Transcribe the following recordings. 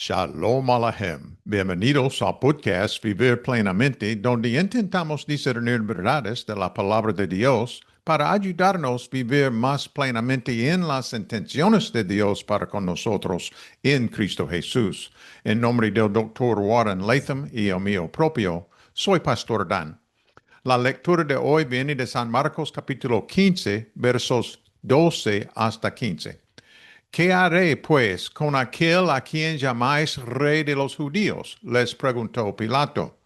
Shalom Aleichem. Bienvenidos al podcast Vivir Plenamente, donde intentamos discernir verdades de la palabra de Dios para ayudarnos a vivir más plenamente en las intenciones de Dios para con nosotros en Cristo Jesús. En nombre del Dr. Warren Latham y el mío propio, soy Pastor Dan. La lectura de hoy viene de San Marcos capítulo 15, versos 12 hasta 15. ¿Qué haré, pues, con aquel a quien llamáis rey de los judíos? Les preguntó Pilato.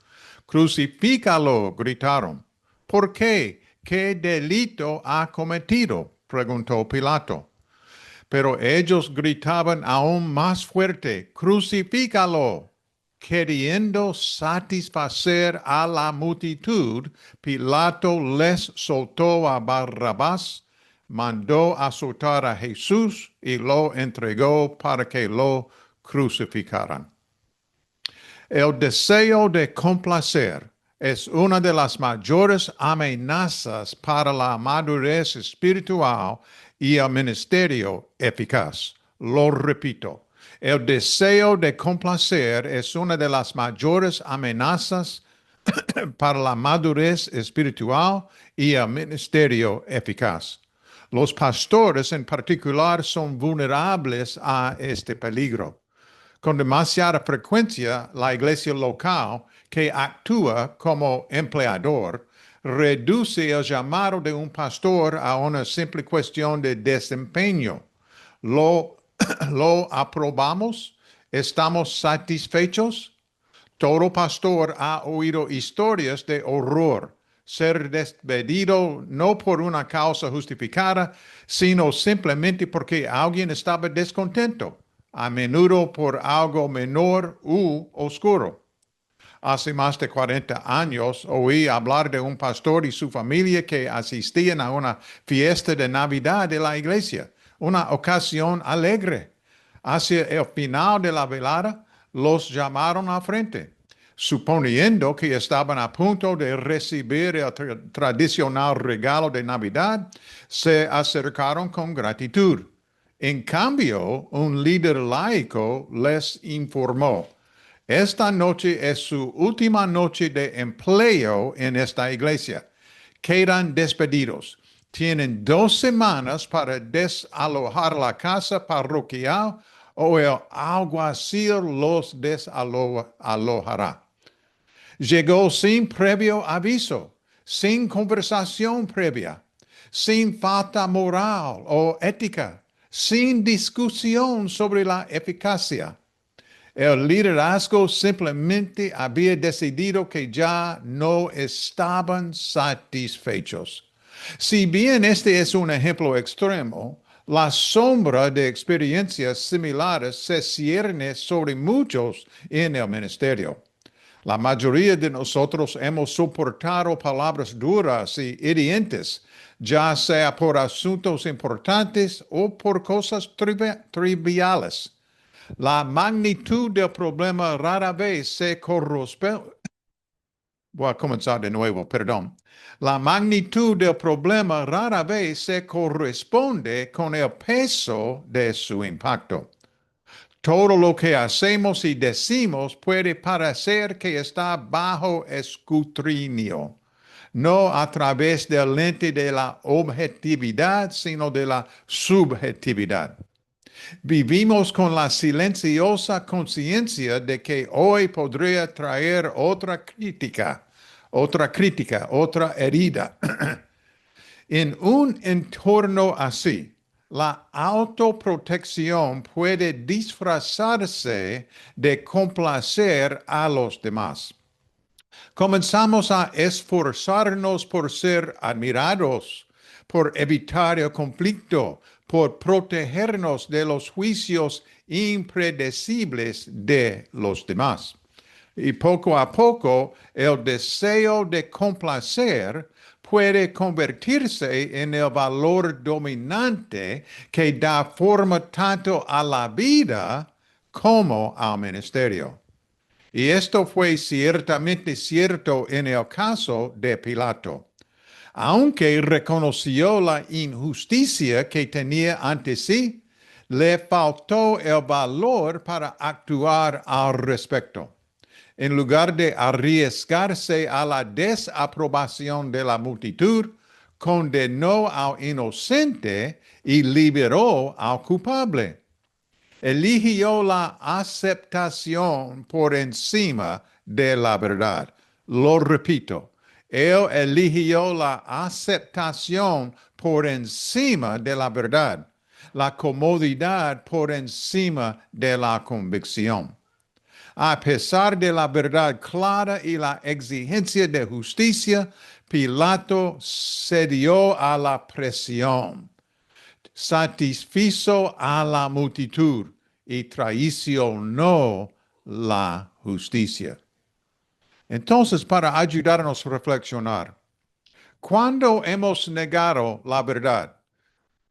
Crucifícalo, gritaron. ¿Por qué? ¿Qué delito ha cometido? Preguntó Pilato. Pero ellos gritaban aún más fuerte, crucifícalo. Queriendo satisfacer a la multitud, Pilato les soltó a Barrabás, mandó azotar a Jesús y lo entregó para que lo crucificaran. El deseo de complacer es una de las mayores amenazas para la madurez espiritual y el ministerio eficaz. Lo repito, el deseo de complacer es una de las mayores amenazas para la madurez espiritual y el ministerio eficaz. Los pastores en particular son vulnerables a este peligro. Con demasiada frecuencia, la iglesia local, que actúa como empleador, reduce el llamado de un pastor a una simple cuestión de desempeño. ¿Lo aprobamos? ¿Estamos satisfechos? Todo pastor ha oído historias de horror. Ser despedido no por una causa justificada, sino simplemente porque alguien estaba descontento, a menudo por algo menor u oscuro. Hace más de 40 años oí hablar de un pastor y su familia que asistían a una fiesta de Navidad de la iglesia, una ocasión alegre. Hacia el final de la velada, los llamaron al frente. Suponiendo que estaban a punto de recibir el tradicional regalo de Navidad, se acercaron con gratitud. En cambio, un líder laico les informó: esta noche es su última noche de empleo en esta iglesia. Quedan despedidos. Tienen 2 semanas para desalojar la casa parroquial o el alguacil los desalojará. Llegó sin previo aviso, sin conversación previa, sin falta moral o ética, sin discusión sobre la eficacia. El liderazgo simplemente había decidido que ya no estaban satisfechos. Si bien este es un ejemplo extremo, la sombra de experiencias similares se cierne sobre muchos en el ministerio. La mayoría de nosotros hemos soportado palabras duras y hirientes, ya sea por asuntos importantes o por cosas triviales. La magnitud del problema rara vez se corresponde. Voy a comenzar de nuevo, perdón. La magnitud del problema rara vez se corresponde con el peso de su impacto. Todo lo que hacemos y decimos puede parecer que está bajo escrutinio, no a través del lente de la objetividad, sino de la subjetividad. Vivimos con la silenciosa conciencia de que hoy podría traer otra crítica, otra herida. En un entorno así, la autoprotección puede disfrazarse de complacer a los demás. Comenzamos a esforzarnos por ser admirados, por evitar el conflicto, por protegernos de los juicios impredecibles de los demás. Y poco a poco, el deseo de complacer puede convertirse en el valor dominante que da forma tanto a la vida como al ministerio. Y esto fue ciertamente cierto en el caso de Pilato. Aunque reconoció la injusticia que tenía ante sí, Le faltó el valor para actuar al respecto. En lugar de arriesgarse a la desaprobación de la multitud, condenó al inocente y liberó al culpable. Eligió la aceptación por encima de la verdad. Lo repito, él eligió la aceptación por encima de la verdad, la comodidad por encima de la convicción. A pesar de la verdad clara y la exigencia de justicia, Pilato cedió a la presión, satisfizo a la multitud y traicionó la justicia. Entonces, para ayudarnos a reflexionar, ¿cuándo hemos negado la verdad?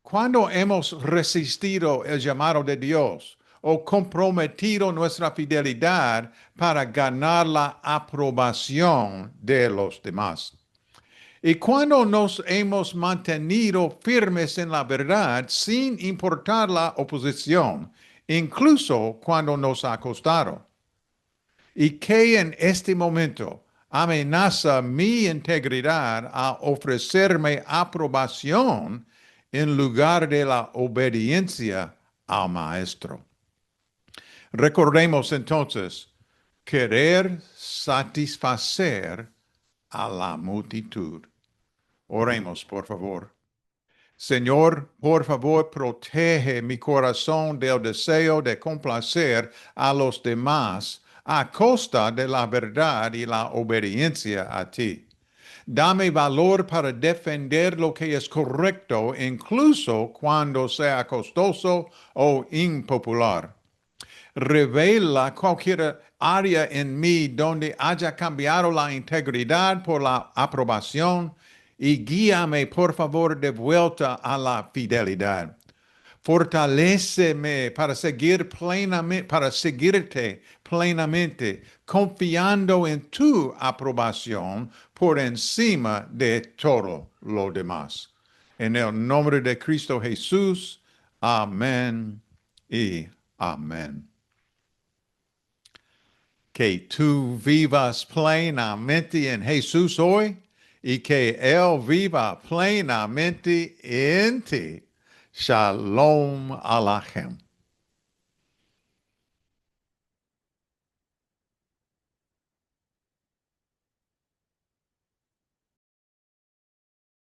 ¿Cuándo hemos resistido el llamado de Dios o comprometido nuestra fidelidad para ganar la aprobación de los demás? Y cuando nos hemos mantenido firmes en la verdad sin importar la oposición, incluso cuando nos ha costado. Y que en este momento amenaza mi integridad a ofrecerme aprobación en lugar de la obediencia al Maestro. Recordemos entonces, querer satisfacer a la multitud. Oremos, por favor. Señor, por favor, protege mi corazón del deseo de complacer a los demás a costa de la verdad y la obediencia a ti. Dame valor para defender lo que es correcto, incluso cuando sea costoso o impopular. Revela cualquier área en mí donde haya cambiado la integridad por la aprobación y guíame, por favor, de vuelta a la fidelidad. Fortaléceme para seguirte plenamente, confiando en tu aprobación por encima de todo lo demás. En el nombre de Cristo Jesús, amén y amén. Que tú vivas plenamente en Jesús hoy y que Él viva plenamente en ti. Shalom Alachem.